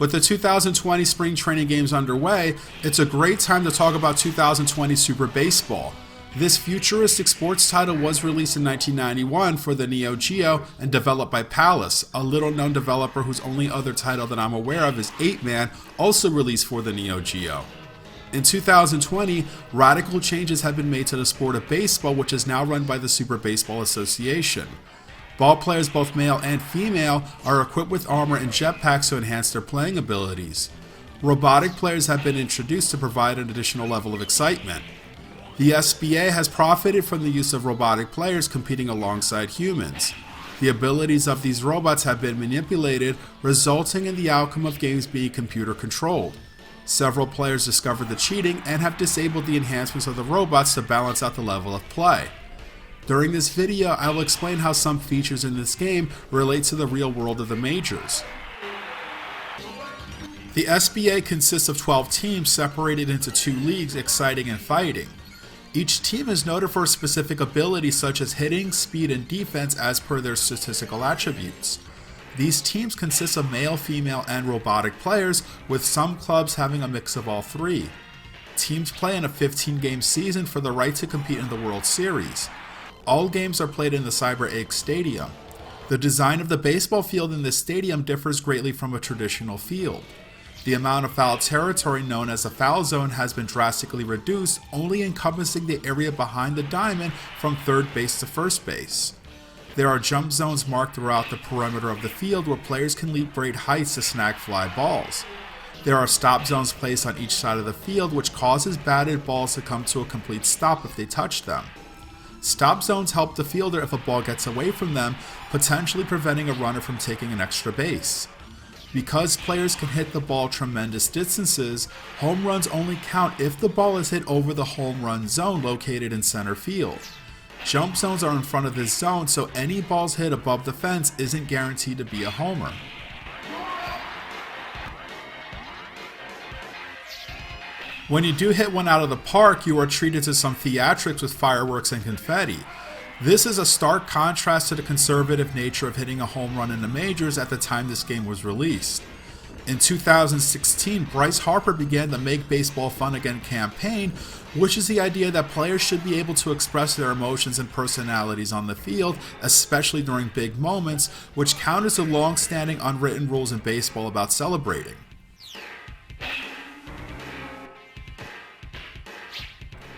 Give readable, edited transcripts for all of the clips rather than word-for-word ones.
With the 2020 spring training games underway, it's a great time to talk about 2020 Super Baseball. This futuristic sports title was released in 1991 for the Neo Geo and developed by Palace, a little-known developer whose only other title that I'm aware of is 8-Man, also released for the Neo Geo. In 2020, radical changes have been made to the sport of baseball, which is now run by the Super Baseball Association. Ball players, both male and female, are equipped with armor and jetpacks to enhance their playing abilities. Robotic players have been introduced to provide an additional level of excitement. The SBA has profited from the use of robotic players competing alongside humans. The abilities of these robots have been manipulated, resulting in the outcome of games being computer controlled. Several players discovered the cheating and have disabled the enhancements of the robots to balance out the level of play. During this video, I will explain how some features in this game relate to the real world of the majors. The SBA consists of 12 teams separated into 2 leagues, exciting and fighting. Each team is noted for specific abilities such as hitting, speed, and defense as per their statistical attributes. These teams consist of male, female, and robotic players, with some clubs having a mix of all 3. Teams play in a 15-game season for the right to compete in the World Series. All games are played in the CyberEgg Stadium. The design of the baseball field in this stadium differs greatly from a traditional field. The amount of foul territory known as a foul zone has been drastically reduced, only encompassing the area behind the diamond from third base to first base. There are jump zones marked throughout the perimeter of the field where players can leap great heights to snag fly balls. There are stop zones placed on each side of the field, which causes batted balls to come to a complete stop if they touch them. Stop zones help the fielder if a ball gets away from them, potentially preventing a runner from taking an extra base. Because players can hit the ball tremendous distances, home runs only count if the ball is hit over the home run zone located in center field. Jump zones are in front of this zone, so any balls hit above the fence isn't guaranteed to be a homer. When you do hit one out of the park, you are treated to some theatrics with fireworks and confetti. This is a stark contrast to the conservative nature of hitting a home run in the majors at the time this game was released. In 2016, Bryce Harper began the Make Baseball Fun Again campaign, which is the idea that players should be able to express their emotions and personalities on the field, especially during big moments, which counters the long-standing unwritten rules in baseball about celebrating.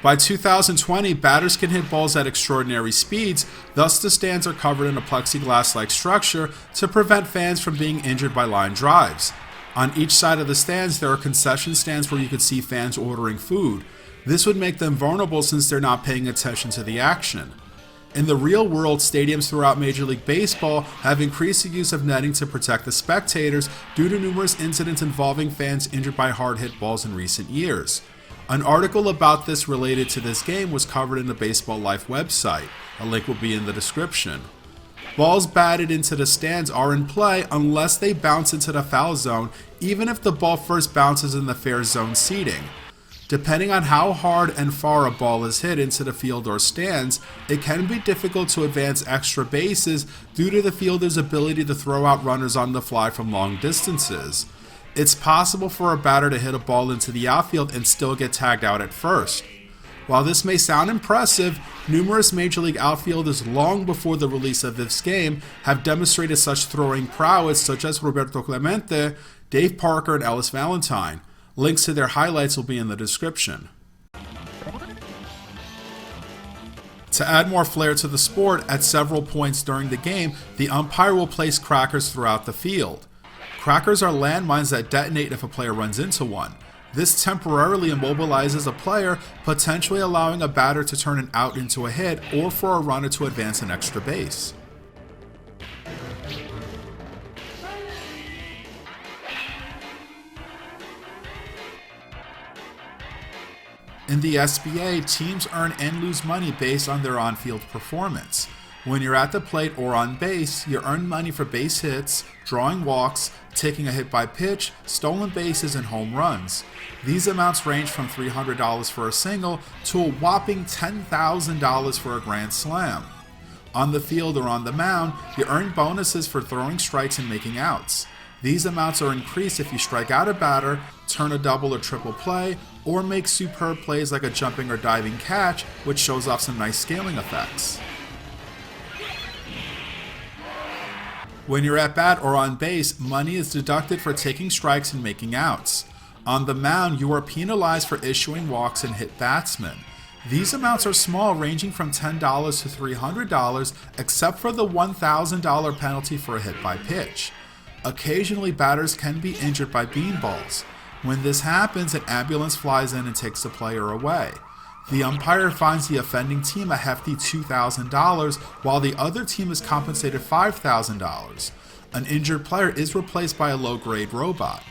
By 2020, batters can hit balls at extraordinary speeds, thus the stands are covered in a plexiglass-like structure to prevent fans from being injured by line drives. On each side of the stands, there are concession stands where you could see fans ordering food. This would make them vulnerable since they're not paying attention to the action. In the real world, stadiums throughout Major League Baseball have increased the use of netting to protect the spectators due to numerous incidents involving fans injured by hard-hit balls in recent years. An article about this related to this game was covered in the Baseball Life website. A link will be in the description. Balls batted into the stands are in play unless they bounce into the foul zone, even if the ball first bounces in the fair zone seating. Depending on how hard and far a ball is hit into the field or stands, it can be difficult to advance extra bases due to the fielder's ability to throw out runners on the fly from long distances. It's possible for a batter to hit a ball into the outfield and still get tagged out at first. While this may sound impressive, numerous Major League outfielders long before the release of this game have demonstrated such throwing prowess, such as Roberto Clemente, Dave Parker, and Ellis Valentine. Links to their highlights will be in the description. To add more flair to the sport, at several points during the game, the umpire will place crackers throughout the field. Crackers are landmines that detonate if a player runs into one. This temporarily immobilizes a player, potentially allowing a batter to turn an out into a hit or for a runner to advance an extra base. In the SBA, teams earn and lose money based on their on-field performance. When you're at the plate or on base, you earn money for base hits, drawing walks, taking a hit by pitch, stolen bases, and home runs. These amounts range from $300 for a single to a whopping $10,000 for a grand slam. On the field or on the mound, you earn bonuses for throwing strikes and making outs. These amounts are increased if you strike out a batter, turn a double or triple play, or make superb plays like a jumping or diving catch, which shows off some nice scaling effects. When you're at bat or on base, money is deducted for taking strikes and making outs. On the mound, you are penalized for issuing walks and hit batsmen. These amounts are small, ranging from $10 to $300, except for the $1,000 penalty for a hit by pitch. Occasionally, batters can be injured by beanballs. When this happens, an ambulance flies in and takes the player away. The umpire fines the offending team a hefty $2,000, while the other team is compensated $5,000. An injured player is replaced by a low-grade robot.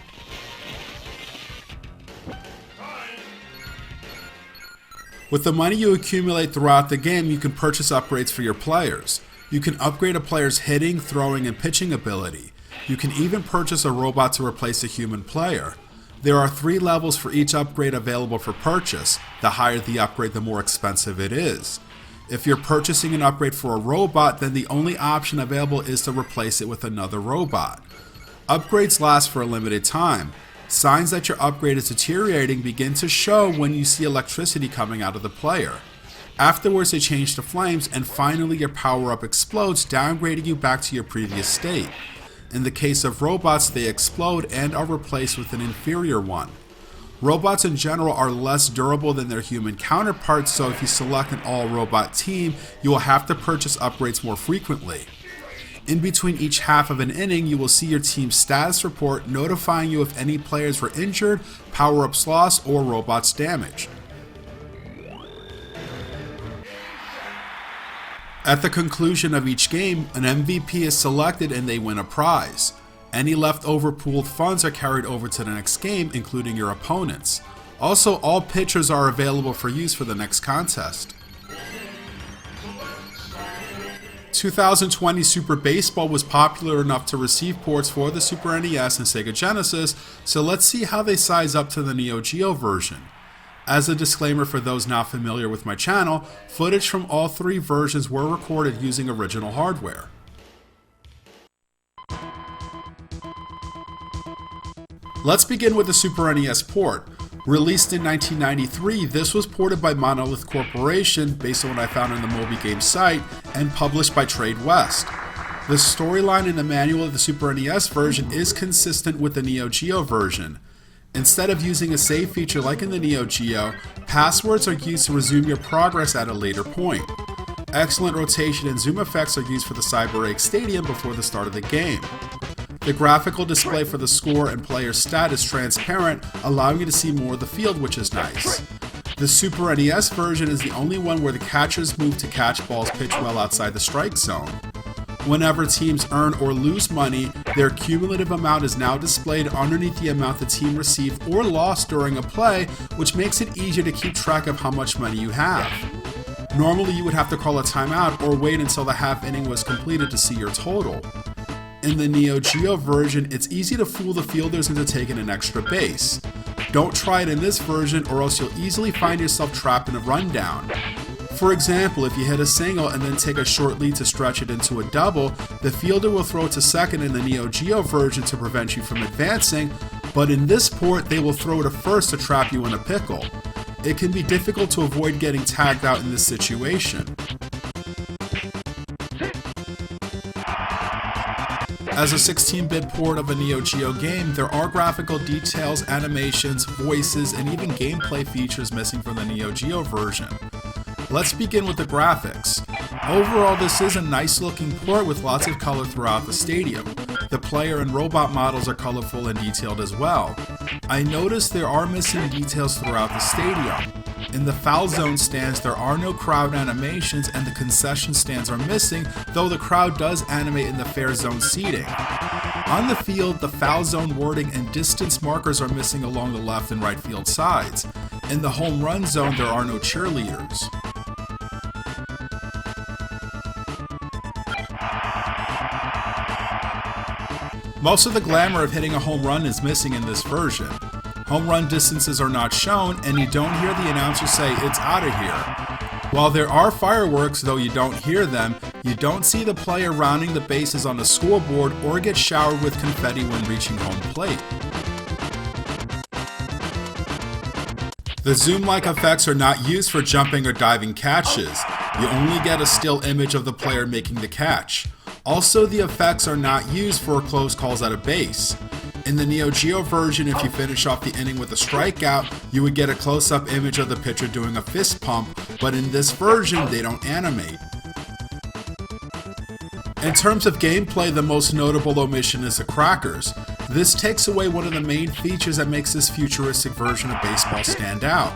With the money you accumulate throughout the game, you can purchase upgrades for your players. You can upgrade a player's hitting, throwing, and pitching ability. You can even purchase a robot to replace a human player. There are 3 levels for each upgrade available for purchase. The higher the upgrade, the more expensive it is. If you're purchasing an upgrade for a robot, then the only option available is to replace it with another robot. Upgrades last for a limited time. Signs that your upgrade is deteriorating begin to show when you see electricity coming out of the player. Afterwards, they change to flames, and finally your power-up explodes, downgrading you back to your previous state. In the case of robots, they explode and are replaced with an inferior one. Robots in general are less durable than their human counterparts, so if you select an all-robot team, you will have to purchase upgrades more frequently. In between each half of an inning, you will see your team's status report notifying you if any players were injured, power-ups lost, or robots damaged. At the conclusion of each game, an MVP is selected and they win a prize. Any leftover pooled funds are carried over to the next game, including your opponents. Also, all pitchers are available for use for the next contest. 2020 Super Baseball was popular enough to receive ports for the Super NES and Sega Genesis, so let's see how they size up to the Neo Geo version. As a disclaimer for those not familiar with my channel, footage from all 3 versions were recorded using original hardware. Let's begin with the Super NES port. Released in 1993, this was ported by Monolith Corporation based on what I found on the Moby Games site and published by Trade West. The storyline in the manual of the Super NES version is consistent with the Neo Geo version. Instead of using a save feature like in the Neo Geo, passwords are used to resume your progress at a later point. Excellent rotation and zoom effects are used for the Cyber 8 Stadium before the start of the game. The graphical display for the score and player stat is transparent, allowing you to see more of the field, which is nice. The Super NES version is the only one where the catchers move to catch balls pitched well outside the strike zone. Whenever teams earn or lose money, their cumulative amount is now displayed underneath the amount the team received or lost during a play, which makes it easier to keep track of how much money you have. Normally you would have to call a timeout or wait until the half inning was completed to see your total. In the Neo Geo version, it's easy to fool the fielders into taking an extra base. Don't try it in this version or else you'll easily find yourself trapped in a rundown. For example, if you hit a single and then take a short lead to stretch it into a double, the fielder will throw it to second in the Neo Geo version to prevent you from advancing, but in this port they will throw it to first to trap you in a pickle. It can be difficult to avoid getting tagged out in this situation. As a 16-bit port of a Neo Geo game, there are graphical details, animations, voices, and even gameplay features missing from the Neo Geo version. Let's begin with the graphics. Overall, this is a nice looking port with lots of color throughout the stadium. The player and robot models are colorful and detailed as well. I noticed there are missing details throughout the stadium. In the foul zone stands, there are no crowd animations and the concession stands are missing, though the crowd does animate in the fair zone seating. On the field, the foul zone wording and distance markers are missing along the left and right field sides. In the home run zone, there are no cheerleaders. Most of the glamour of hitting a home run is missing in this version. Home run distances are not shown, and you don't hear the announcer say, "It's out of here." While there are fireworks, though you don't hear them, you don't see the player rounding the bases on the scoreboard or get showered with confetti when reaching home plate. The zoom-like effects are not used for jumping or diving catches. You only get a still image of the player making the catch. Also, the effects are not used for close calls at a base. In the Neo Geo version, if you finish off the inning with a strikeout, you would get a close-up image of the pitcher doing a fist pump, but in this version, they don't animate. In terms of gameplay, the most notable omission is the crackers. This takes away one of the main features that makes this futuristic version of baseball stand out.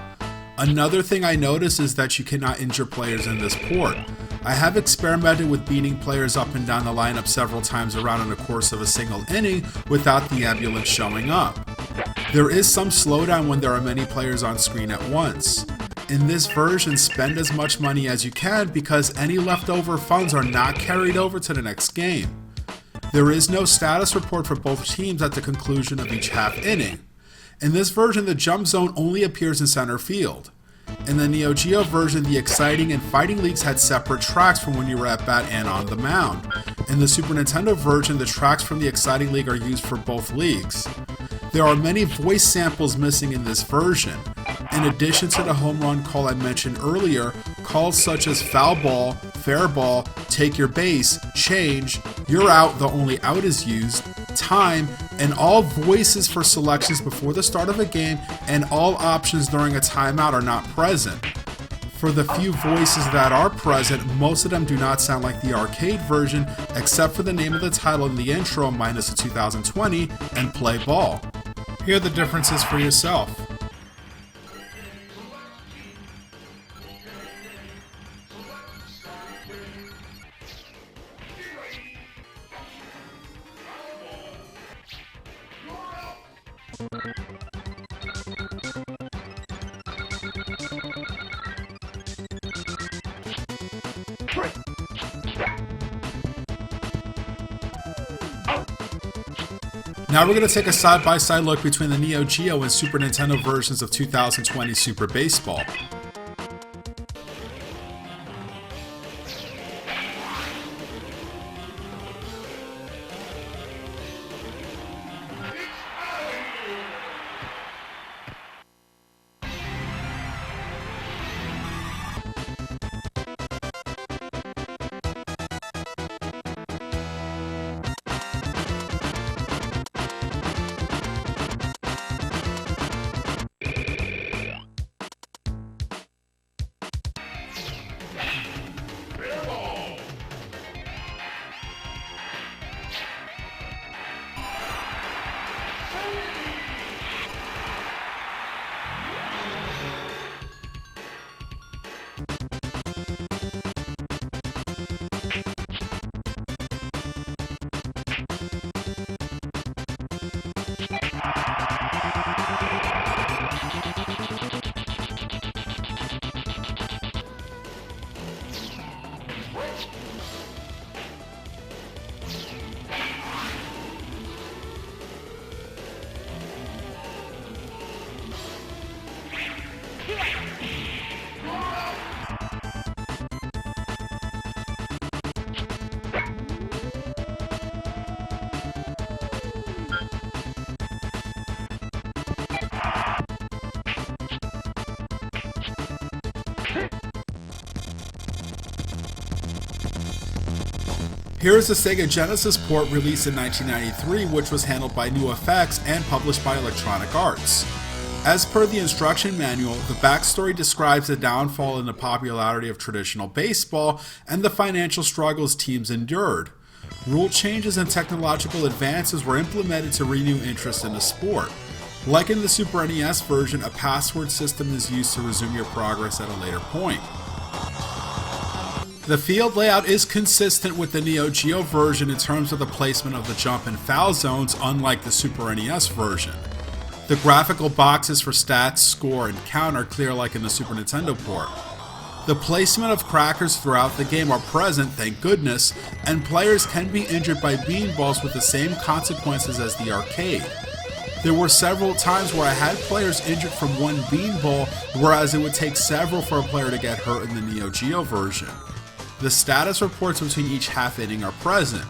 Another thing I noticed is that you cannot injure players in this port. I have experimented with beating players up and down the lineup several times around in the course of a single inning without the ambulance showing up. There is some slowdown when there are many players on screen at once. In this version, spend as much money as you can because any leftover funds are not carried over to the next game. There is no status report for both teams at the conclusion of each half inning. In this version, the jump zone only appears in center field. In the Neo Geo version, the exciting and fighting leagues had separate tracks from when you were at bat and on the mound. In the Super Nintendo version, the tracks from the exciting league are used for both leagues. There are many voice samples missing in this version. In addition to the home run call I mentioned earlier, calls such as foul ball, fair ball, take your base, change, you're out, the only out is used, time, and all voices for selections before the start of a game and all options during a timeout are not present. For the few voices that are present, most of them do not sound like the arcade version except for the name of the title in the intro minus the 2020 and play ball. Here are the differences for yourself. Now we're going to take a side-by-side look between the Neo Geo and Super Nintendo versions of 2020 Super Baseball. Here is the Sega Genesis port released in 1993, which was handled by New Effects and published by Electronic Arts. As per the instruction manual, the backstory describes the downfall in the popularity of traditional baseball and the financial struggles teams endured. Rule changes and technological advances were implemented to renew interest in the sport. Like in the Super NES version, a password system is used to resume your progress at a later point. The field layout is consistent with the Neo Geo version in terms of the placement of the jump and foul zones, unlike the Super NES version. The graphical boxes for stats, score, and count are clear like in the Super Nintendo port. The placement of crackers throughout the game are present, thank goodness, and players can be injured by beanballs with the same consequences as the arcade. There were several times where I had players injured from one beanball, whereas it would take several for a player to get hurt in the Neo Geo version. The status reports between each half inning are present.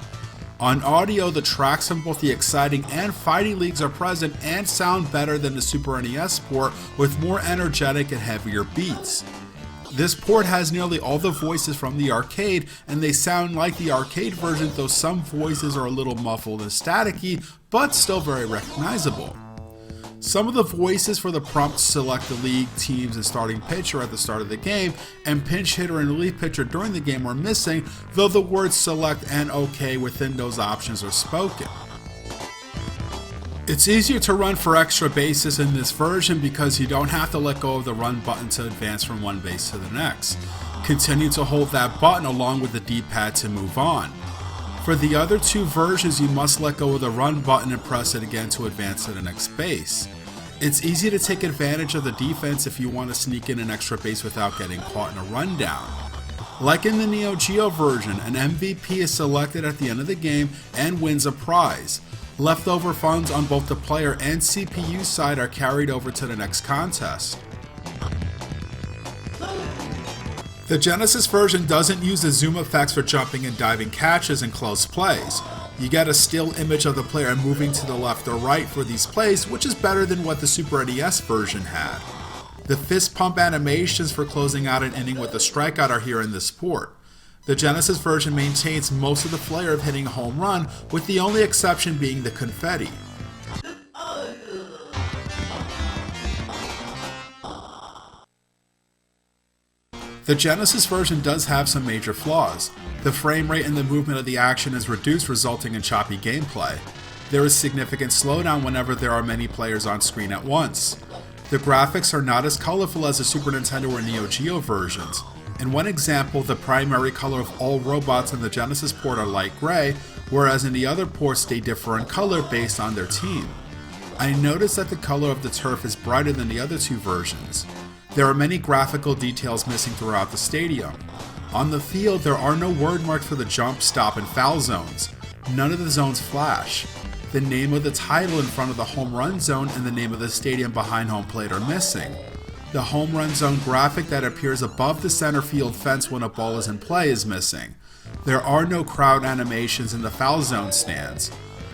On audio, the tracks from both the exciting and fighting leagues are present and sound better than the Super NES port with more energetic and heavier beats. This port has nearly all the voices from the arcade, and they sound like the arcade version, though some voices are a little muffled and staticky, but still very recognizable. Some of the voices for the prompt to select the league, teams, and starting pitcher at the start of the game, and pinch hitter and relief pitcher during the game are missing, though the words select and OK within those options are spoken. It's easier to run for extra bases in this version because you don't have to let go of the run button to advance from one base to the next. Continue to hold that button along with the D-pad to move on. For the other two versions, you must let go of the run button and press it again to advance to the next base. It's easy to take advantage of the defense if you want to sneak in an extra base without getting caught in a rundown. Like in the Neo Geo version, an MVP is selected at the end of the game and wins a prize. Leftover funds on both the player and CPU side are carried over to the next contest. The Genesis version doesn't use the zoom effects for jumping and diving catches and close plays. You get a still image of the player moving to the left or right for these plays, which is better than what the Super NES version had. The fist pump animations for closing out an inning with a strikeout are here in this port. The Genesis version maintains most of the flair of hitting a home run, with the only exception being the confetti. The Genesis version does have some major flaws. The frame rate and the movement of the action is reduced, resulting in choppy gameplay. There is significant slowdown whenever there are many players on screen at once. The graphics are not as colorful as the Super Nintendo or Neo Geo versions. In one example, the primary color of all robots in the Genesis port are light gray, whereas in the other ports they differ in color based on their team. I noticed that the color of the turf is brighter than the other two versions. There are many graphical details missing throughout the stadium. On the field, there are no word marks for the jump, stop, and foul zones. None of the zones flash. The name of the title in front of the home run zone and the name of the stadium behind home plate are missing. The home run zone graphic that appears above the center field fence when a ball is in play is missing. There are no crowd animations in the foul zone stands.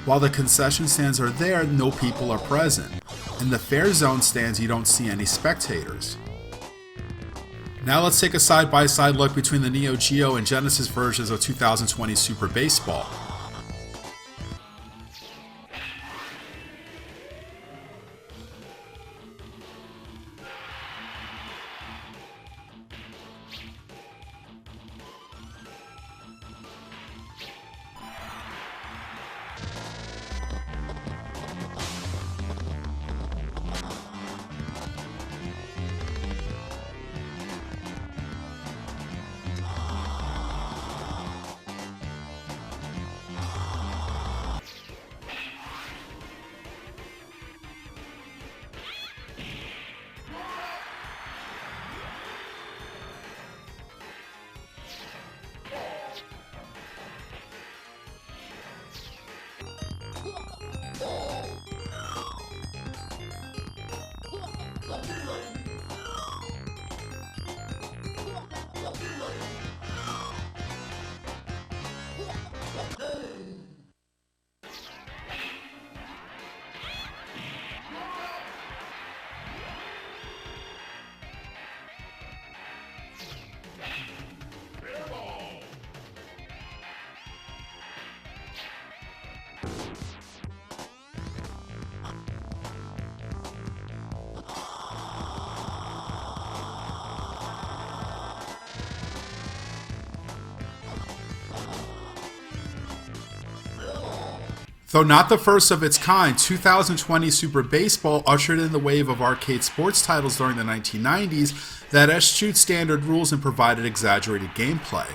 While the concession stands are there, no people are present. In the fair zone stands, you don't see any spectators. Now let's take a side-by-side look between the Neo Geo and Genesis versions of 2020 Super Baseball. Though not the first of its kind, 2020 Super Baseball ushered in the wave of arcade sports titles during the 1990s that eschewed standard rules and provided exaggerated gameplay.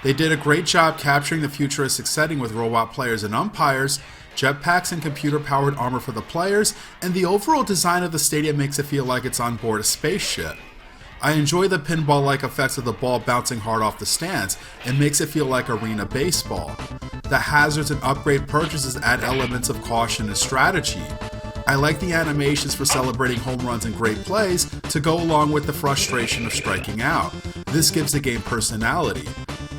They did a great job capturing the futuristic setting with robot players and umpires, jetpacks and computer-powered armor for the players, and the overall design of the stadium makes it feel like it's on board a spaceship. I enjoy the pinball-like effects of the ball bouncing hard off the stands. It makes it feel like arena baseball. The hazards and upgrade purchases add elements of caution and strategy. I like the animations for celebrating home runs and great plays to go along with the frustration of striking out. This gives the game personality.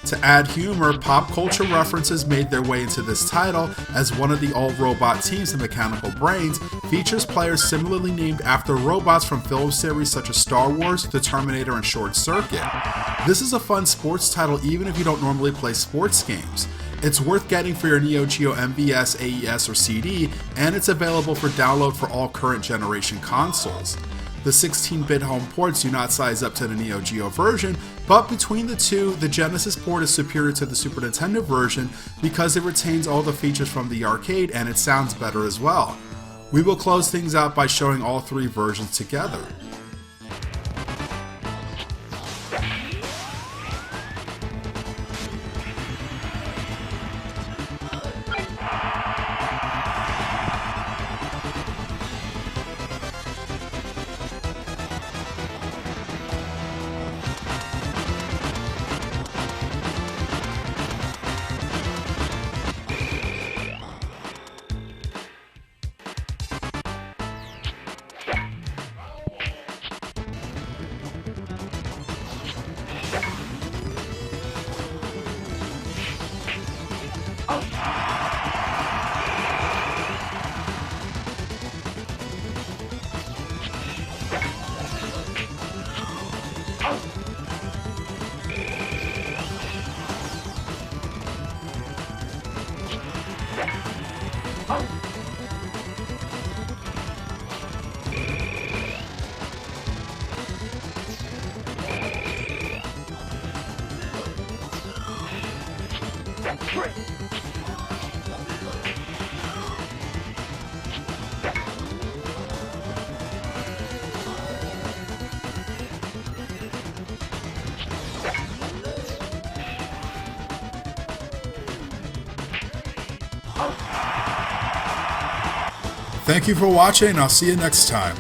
To add humor, pop culture references made their way into this title, as one of the all-robot teams, the Mechanical Brains, features players similarly named after robots from film series such as Star Wars, The Terminator, and Short Circuit. This is a fun sports title even if you don't normally play sports games. It's worth getting for your Neo Geo MVS, AES, or CD, and it's available for download for all current generation consoles. The 16-bit home ports do not size up to the Neo Geo version, but between the two, the Genesis port is superior to the Super Nintendo version because it retains all the features from the arcade and it sounds better as well. We will close things out by showing all three versions together. Thank you for watching, and I'll see you next time.